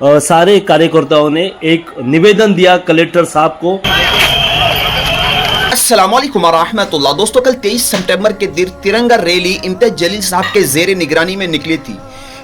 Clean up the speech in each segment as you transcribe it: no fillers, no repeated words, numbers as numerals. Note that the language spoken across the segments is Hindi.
सारे कार्यकर्ताओं ने एक निवेदन दिया कलेक्टर साहब को। अस्सलामुअलैकुम रहमतुल्लाह। दोस्तों, कल 23 सितंबर के दिन तिरंगा रैली इम्तियाज जलील साहब के जेर निगरानी में निकली थी।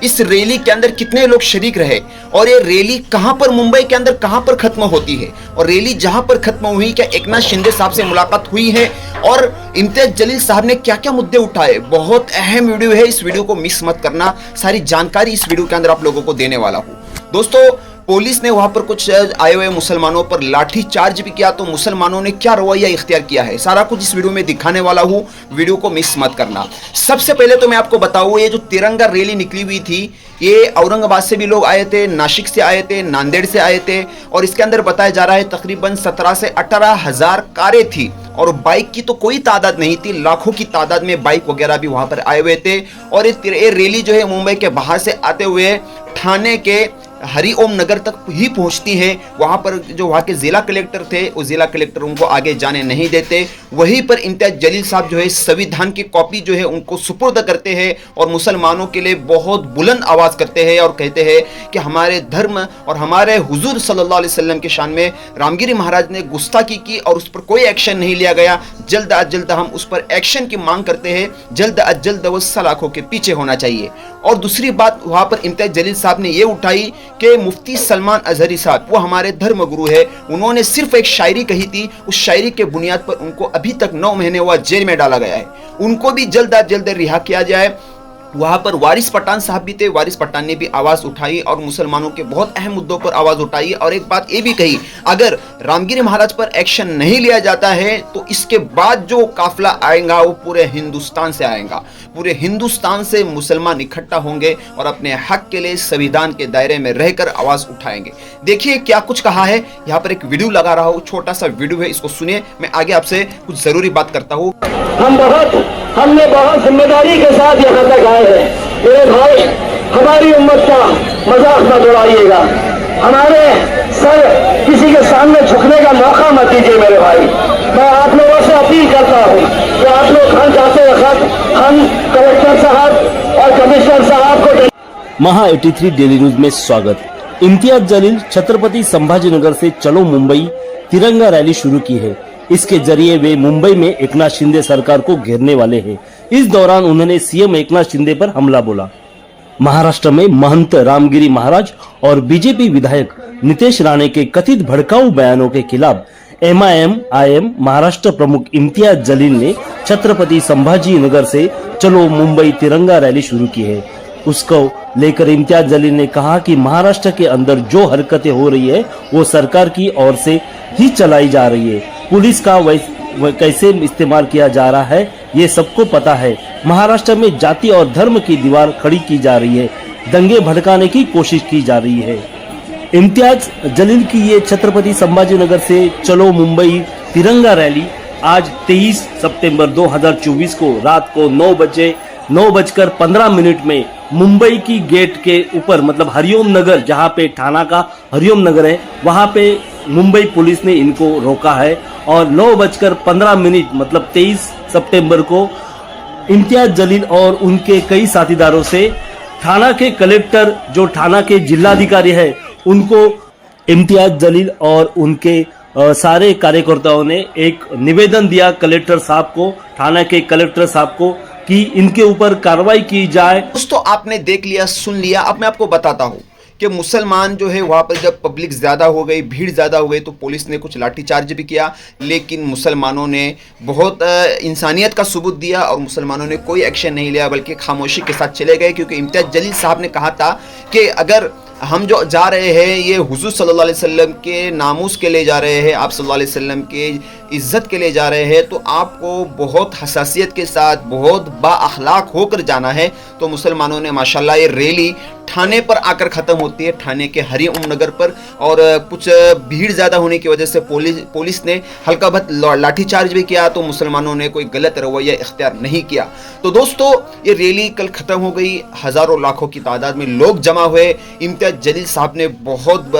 इस रैली के अंदर कितने लोग शरीक रहे और ये रैली कहां पर, मुंबई के अंदर कहां पर खत्म होती है, और रैली जहां पर खत्म हुई, क्या एकनाथ शिंदे साहब से मुलाकात हुई है और इम्तियाज जलील साहब ने क्या क्या मुद्दे उठाए। बहुत अहम वीडियो है, इस वीडियो को मिस मत करना। सारी जानकारी इस वीडियो के अंदर आप लोगों को देने वाला हूं। दोस्तों, पुलिस ने वहां पर कुछ आए हुए मुसलमानों पर लाठी चार्ज भी किया, तो मुसलमानों ने क्या रवैया इख्तियार किया है, सारा कुछ इस वीडियो में दिखाने वाला हूं। वीडियो को मिस मत करना। सबसे पहले तो मैं आपको बताऊं, ये जो तिरंगा रैली निकली हुई थी, ये औरंगाबाद से भी लोग आए थे, नासिक से आए थे, नांदेड़ से आए थे, और इसके अंदर बताया जा रहा है तकरीबन 17 से 18 हजार कारें थी, और बाइक की तो कोई तादाद नहीं थी, लाखों की तादाद में बाइक वगैरह भी वहां पर आए हुए थे। और ये रैली जो है मुंबई के बाहर से आते हुए ठाणे के हरिओम नगर तक ही पहुंचती है। वहां पर जो वहां के जिला कलेक्टर थे, वो जिला कलेक्टर उनको आगे जाने नहीं देते। वहीं पर इम्तियाज जलील साहब जो है संविधान की कॉपी जो है उनको सुपुर्द करते हैं और मुसलमानों के लिए बहुत बुलंद आवाज करते हैं और कहते हैं कि हमारे धर्म और हमारे हुजूर सल्लल्लाहु अलैहि वसल्लम के शान में रामगिरी महाराज ने गुस्ताखी की और उस पर कोई एक्शन नहीं लिया गया। जल्द अज जल्द हम उस पर एक्शन की मांग करते हैं। जल्द अज जल्द वो सलाखों के पीछे होना चाहिए। और दूसरी बात वहां पर इम्तियाज जलील साहब ने यह उठाई कि मुफ्ती सलमान अजहरी साहब, वो हमारे धर्म गुरु है, उन्होंने सिर्फ एक शायरी कही थी, उस शायरी के बुनियाद पर उनको अभी तक 9 महीने हुआ जेल में डाला गया है। उनको भी जल्द अज जल्द रिहा किया जाए। वहां पर वारिस पठान साहब भी थे, वारिस पठान ने भी आवाज उठाई और मुसलमानों के बहुत अहम मुद्दों पर आवाज उठाई। और एक बात ये भी कही, अगर रामगिरी महाराज पर एक्शन नहीं लिया जाता है तो इसके बाद जो काफिला आएगा वो पूरे हिंदुस्तान से आएगा। पूरे हिंदुस्तान से मुसलमान इकट्ठा होंगे और अपने हक के लिए संविधान के दायरे में रहकर आवाज उठाएंगे। देखिए क्या कुछ कहा है। यहाँ पर एक वीडियो लगा रहा हूँ, छोटा सा वीडियो है, इसको सुनिए। मैं आगे आपसे कुछ जरूरी बात करता हूँ। हमने बहुत जिम्मेदारी के साथ यहाँ तक आए हैं। मेरे भाई, हमारी उम्मत का मजाक मत उड़ाइएगा, हमारे सर किसी के सामने झुकने का मौका मत दीजिए। मेरे भाई, मैं आप लोगों से अपील करता हूँ कि आप लोग घर जाते वक्त हम कलेक्टर साहब और कमिश्नर साहब को। महा 83 डेली न्यूज में स्वागत। इम्तियाज जलील छत्रपति संभाजीनगर से चलो मुंबई तिरंगा रैली शुरू की है। इसके जरिए वे मुंबई में एकनाथ शिंदे सरकार को घेरने वाले हैं। इस दौरान उन्होंने सीएम एकनाथ शिंदे पर हमला बोला। महाराष्ट्र में महंत रामगिरी महाराज और बीजेपी विधायक नितेश राणे के कथित भड़काऊ बयानों के खिलाफ एमआईएम महाराष्ट्र प्रमुख इम्तियाज जलील ने छत्रपति संभाजीनगर से चलो मुंबई तिरंगा रैली शुरू की है। उसको लेकर इम्तियाज जलील ने कहा कि महाराष्ट्र के अंदर जो हरकतें हो रही है वो सरकार की ओर से ही चलाई जा रही है। पुलिस का कैसे इस्तेमाल किया जा रहा है ये सबको पता है। महाराष्ट्र में जाति और धर्म की दीवार खड़ी की जा रही है, दंगे भड़काने की कोशिश की जा रही है। इम्तियाज जलील की ये छत्रपति संभाजीनगर से चलो मुंबई तिरंगा रैली आज 23 सितंबर 2024 को रात को 9:15 में मुंबई की गेट के ऊपर, मतलब हरिओम नगर, जहां पे ठाणा का हरिओम नगर है, वहां पे मुंबई पुलिस ने इनको रोका है। और 9:15 मतलब 23 सितंबर को इम्तियाज जलील और उनके कई साथीदारों से ठाणा के कलेक्टर, जो ठाणा के जिलाधिकारी है, उनको इम्तियाज जलील और उनके सारे कार्यकर्ताओं ने एक निवेदन दिया कलेक्टर साहब को, ठाणा के कलेक्टर साहब को, कि इनके ऊपर कार्रवाई की जाए। दोस्तों, आपने देख लिया, सुन लिया। अब मैं आपको बताता हूँ कि मुसलमान जो है वहाँ पर जब पब्लिक ज़्यादा हो गई, भीड़ ज़्यादा हो गई, तो पुलिस ने कुछ लाठीचार्ज भी किया, लेकिन मुसलमानों ने बहुत इंसानियत का सबूत दिया और मुसलमानों ने कोई एक्शन नहीं लिया, बल्कि खामोशी के साथ चले गए। क्योंकि इम्तियाज जलील साहब ने कहा था कि अगर हम जो जा रहे हैं ये हुजूर सल्लल्लाहु अलैहि वसल्लम के नामूस के लिए जा रहे हैं, आप सल्लल्लाहु अलैहि वसल्लम के इज्जत के लिए जा रहे हैं, तो आपको बहुत हसासियत के साथ, बहुत बाअखलाक होकर जाना है। तो मुसलमानों ने माशाल्लाह ये रैली ठाणे पर आकर ख़त्म होती है, ठाणे के हरिओम नगर पर। और कुछ भीड़ ज़्यादा होने की वजह से पुलिस ने हल्का बहुत लाठीचार्ज भी किया, तो मुसलमानों ने कोई गलत रवैया इख्तियार नहीं किया। तो दोस्तों, ये रैली कल ख़त्म हो गई। हज़ारों लाखों की तादाद में लोग जमा हुए। इम्तियाज इम्तियाज जलील साहब ने बहुत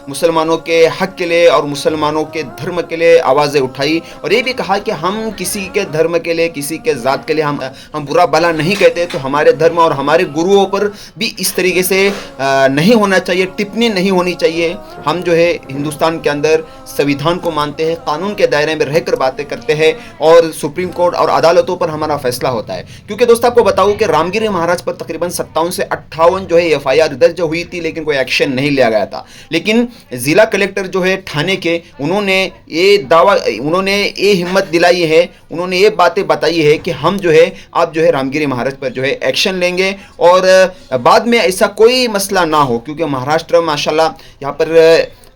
मुसलमानों के हक के लिए और मुसलमानों के धर्म के लिए आवाज़ें उठाई और ये भी कहा कि हम किसी के धर्म के लिए, किसी के ज़ात के लिए हम बुरा भला नहीं कहते, तो हमारे धर्म और हमारे गुरुओं पर भी इस तरीके से नहीं होना चाहिए, टिप्पणी नहीं होनी चाहिए। हम जो है हिंदुस्तान के अंदर संविधान को मानते हैं, कानून के दायरे में रहकर बातें करते हैं और सुप्रीम कोर्ट और अदालतों पर हमारा फैसला होता है। क्योंकि दोस्तों आपको बताऊं कि रामगिरी महाराज पर तकरीबन 57 से 58 जो है एफआईआर दर्ज हुई थी, लेकिन कोई एक्शन नहीं लिया गया था। लेकिन जिला कलेक्टर जो है थाने के, उन्होंने ये हिम्मत दिलाई है, उन्होंने ये बातें बताई है कि हम जो है आप जो है रामगिरी महाराज पर जो है एक्शन लेंगे और बाद में ऐसा कोई मसला ना हो। क्योंकि महाराष्ट्र में माशाल्लाह यहाँ पर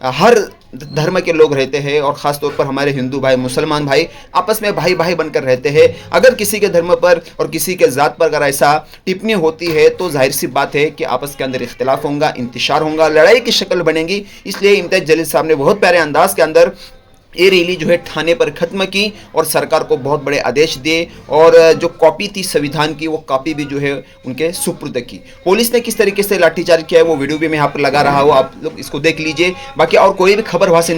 हर धर्म के लोग रहते हैं और ख़ास तौर पर हमारे हिंदू भाई, मुसलमान भाई आपस में भाई भाई बनकर रहते हैं। अगर किसी के धर्म पर और किसी के ज़ात पर अगर ऐसा टिप्पणी होती है तो जाहिर सी बात है कि आपस के अंदर इख्तिलाफ होगा, इंतशार होगा, लड़ाई की शक्ल बनेगी। इसलिए इम्तियाज जलील साहब ने बहुत प्यारे अंदाज के अंदर ये रैली जो है थाने पर ख़त्म की और सरकार को बहुत बड़े आदेश दिए और जो कॉपी थी संविधान की वो कॉपी भी जो है उनके सुपुर्द की। पुलिस ने किस तरीके से लाठीचार्ज किया है वो वीडियो भी मैं यहाँ पर लगा रहा हूँ, आप लोग इसको देख लीजिए। बाकी और कोई भी खबर वहाँ से